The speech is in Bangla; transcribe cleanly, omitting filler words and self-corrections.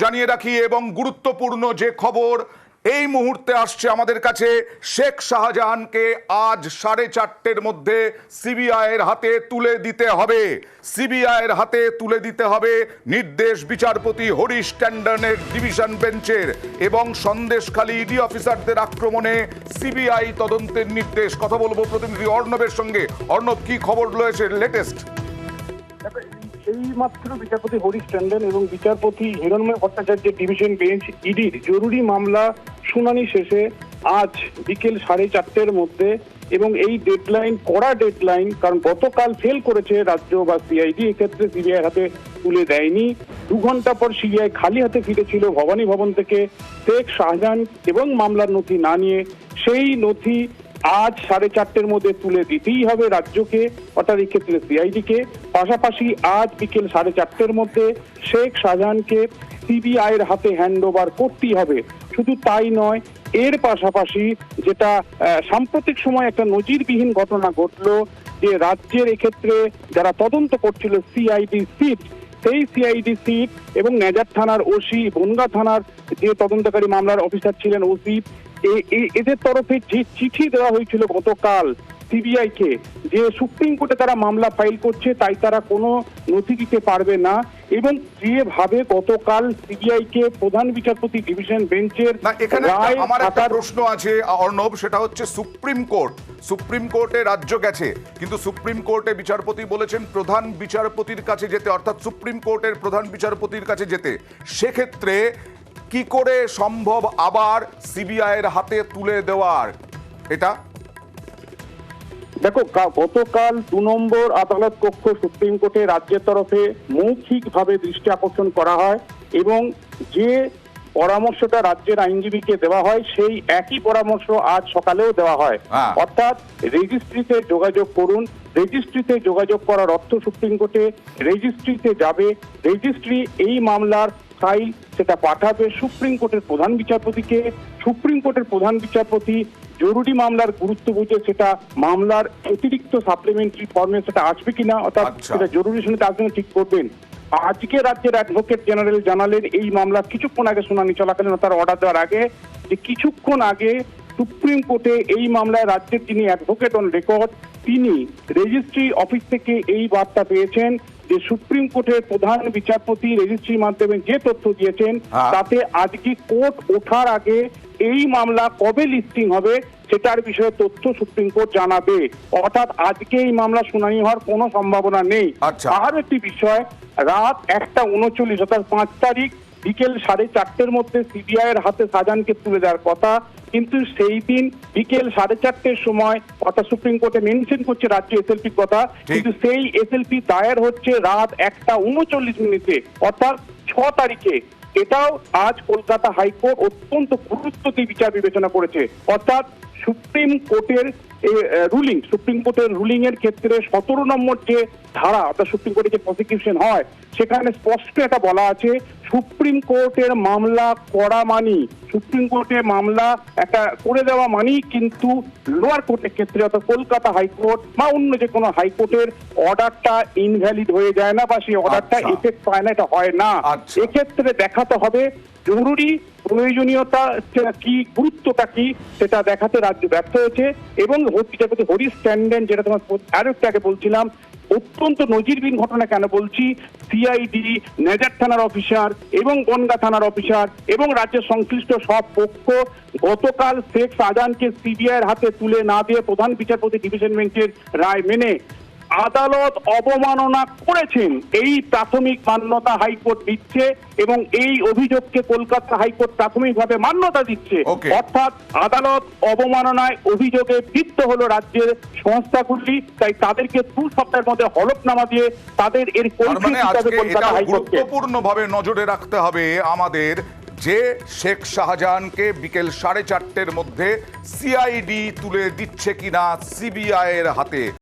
জানিয়ে রাখি এবং গুরুত্বপূর্ণ যে খবর এই মুহূর্তে আসছে আমাদের কাছে, শেখ শাহজাহানকে আজ 4:30-র মধ্যে সিবিআইয়ের হাতে তুলে দিতে হবে। সিবিআইয়ের হাতে তুলে দিতে হবে নির্দেশ বিচারপতি হরিশ ট্যান্ডনের ডিভিশন বেঞ্চের, এবং সন্দেশখালী ইডি অফিসারদের আক্রমণে সিবিআই তদন্তের নির্দেশ। কথা বলবো প্রতিনিধি অর্ণবের সঙ্গে। অর্ণব, কি খবর রয়েছে লেটেস্ট? এই মাত্র বিচারপতি হরিশ ট্যান্ডন এবং বিচারপতি হিরণময় ভট্টাচার্যের ডিভিশন বেঞ্চ ইডির জরুরি মামলা শুনানি শেষে আজ বিকেল 4:30-র মধ্যে, এবং এই ডেডলাইন কড়া ডেডলাইন, কারণ গতকাল ফেল করেছে রাজ্য বা সিআইডি, এক্ষেত্রে সিবিআই হাতে তুলে দেয়নি। 2 ঘন্টা পর সিবিআই খালি হাতে ফিরেছিল ভবানী ভবন থেকে শেখ শাহজাহান এবং মামলার নথি না নিয়ে। সেই নথি আজ 4:30-র মধ্যে তুলে দিতেই হবে রাজ্যকে, অর্থাৎ এই ক্ষেত্রে সিআইডিকে। পাশাপাশি আজ বিকেল 4:30-র মধ্যে শেখ শাহজাহানকে সিবিআইয়ের হাতে হ্যান্ড ওভার করতেই হবে। শুধু তাই নয়, এর পাশাপাশি যেটা সাম্প্রতিক সময় একটা নজিরবিহীন ঘটনা ঘটলো, যে রাজ্যের এক্ষেত্রে যারা তদন্ত করছিল সিআইডি সিট, সেই সিআইডি সিট এবং নেজার থানার ওসি, বনগাঁ থানার যে তদন্তকারী মামলার অফিসার ছিলেন ওসি, এদের তরফে যে চিঠি দেওয়া হয়েছিল গতকাল সিবিআই কে, যে সুপ্রিম কোর্টে তারা মামলা ফাইল করছে, তাই তারা কোনো নথি দিতে পারবে না, এবং যেভাবে গতকাল সিবিআই কে প্রধান বিচারপতি ডিভিশন বেঞ্চের রায়। আমার একটা প্রশ্ন আছে অর্ণব, সেটা হচ্ছে সুপ্রিম কোর্টে রাজ্য গেছে, কিন্তু সুপ্রিম কোর্টে বিচারপতি বলেছেন প্রধান বিচারপতির কাছে যেতে, অর্থাৎ সুপ্রিম কোর্টের প্রধান বিচারপতির কাছে যেতে। সেক্ষেত্রে কি করে সম্ভব আবার সিবিআইয়ের হাতে তুলে দেওয়ার এটা? দেখো, গতকাল 2 নম্বর আদালত কক্ষ সুপ্রিম কোর্টে রাজ্যের তরফে মৌখিকভাবে দৃষ্টি আকর্ষণ করা হয়, এবং যে পরামর্শটা রাজ্যের আইনজীবীকে দেওয়া হয় সেই একই পরামর্শ আজ সকালেও দেওয়া হয়। অর্থাৎ রেজিস্ট্রিতে যোগাযোগ করুন। রেজিস্ট্রিতে যোগাযোগ করার অর্থ সুপ্রিম কোর্টে রেজিস্ট্রিতে যাবে, রেজিস্ট্রি এই মামলার ফাইল সেটা পাঠাবে সুপ্রিম কোর্টের প্রধান বিচারপতিকে। সুপ্রিম কোর্টের প্রধান বিচারপতি জরুরি মামলার গুরুত্ব বুঝে সেটা মামলার অতিরিক্ত সাপ্লিমেন্টারি ফর্মে সেটা আসবে কিনা, অর্থাৎ সেটা জরুরি শুনানিতে আসবে ঠিক করবেন। আজকে রাজ্যের অ্যাডভোকেট জেনারেল জানালেন এই মামলা কিছুক্ষণ আগে শুনানি চলাকালীন, তার অর্ডার দেওয়ার আগে, যে কিছুক্ষণ আগে সুপ্রিম কোর্টে এই মামলায় রাজ্যের যিনি অ্যাডভোকেট অন রেকর্ড, তিনি রেজিস্ট্রি অফিস থেকে এই বার্তা পেয়েছেন যে সুপ্রিম কোর্টের প্রধান বিচারপতি রেজিস্ট্রির মাধ্যমে যে তথ্য দিয়েছেন, তাতে আজকে কোর্ট ওঠার আগে এই মামলা কবে লিস্টিং হবে সেটার বিষয়ে তথ্য সুপ্রিম কোর্ট জানাবে। অর্থাৎ আজকে এই মামলা শুনানি হওয়ার কোনো সম্ভাবনা নেই। আর একটি বিষয়, রাত 1:39 অর্থাৎ 5 তারিখ বিকেল 4:30-র মধ্যে সিবিআইয়ের হাতে শাহজাহানকে তুলে দেওয়ার কথা, কিন্তু সেই দিন বিকেল 4:30-র সময়, অর্থাৎ সুপ্রিম কোর্টে মেনশন করছে রাজ্য এসএলপির কথা, কিন্তু সেই এসএলপি দায়ের হচ্ছে রাত 1:39 অর্থাৎ 6 তারিখে। এটাও আজ কলকাতা হাইকোর্ট অত্যন্ত গুরুত্ব দিয়ে বিচার বিবেচনা করেছে। অর্থাৎ সুপ্রিম কোর্টের রুলিং এর ক্ষেত্রে 17 নম্বর যে ধারা, অর্থাৎ সুপ্রিম কোর্টে যে প্রসিকিউশন হয়, সেখানে স্পষ্ট এটা বলা আছে, সুপ্রিম কোর্টের মামলা করা মানি, সুপ্রিম কোর্টে মামলা একটা করে দেওয়া মানি কিন্তু লোয়ার কোর্টের ক্ষেত্রে, অর্থাৎ কলকাতা হাইকোর্ট বা অন্য যে কোনো হাইকোর্টের অর্ডারটা ইনভ্যালিড হয়ে যায় না, বা সেই অর্ডারটা এফেক্ট পায় না, এটা হয় না। এক্ষেত্রে দেখাতে হবে জরুরি প্রয়োজনীয়তা কি, গুরুত্বটা কি, সেটা দেখাতে রাজ্য ব্যর্থ হয়েছে। এবং বিচারপতি হরিশ ট্যান্ডন, যেটা তোমার আরো একটু আগে বলছিলাম, অত্যন্ত নজিরবিহীন ঘটনা কেন বলছি, সিআইডি, নেজার থানার অফিসার এবং বনগাঁ থানার অফিসার এবং রাজ্যের সংশ্লিষ্ট সব পক্ষ গতকাল শেখ শাহজাহানকে সিবিআইয়ের হাতে তুলে না দিয়ে প্রধান বিচারপতি ডিভিশন বেঞ্চের রায় মেনে আদালত অবমাননা করেছেন, এই প্রাথমিক মান্যতা হাইকোর্ট দিচ্ছে, এবং এই অভিযোগকে কলকাতা হাইকোর্ট প্রাথমিকভাবে মান্যতা দিচ্ছে। অর্থাৎ আদালত অবমাননায় অভিযোগে বিদ্ধ হলো রাজ্যের সংস্থাগুলি, তাই তাদেরকে 2 সপ্তাহের মধ্যে হলফনামা দিয়ে তাদের এর গুরুত্বপূর্ণভাবে নজরে রাখতে হবে আমাদের, যে শেখ শাহজাহানকে বিকেল 4:30-র মধ্যে সিআইডি তুলে দিচ্ছে কিনা সিবিআইয়ের হাতে।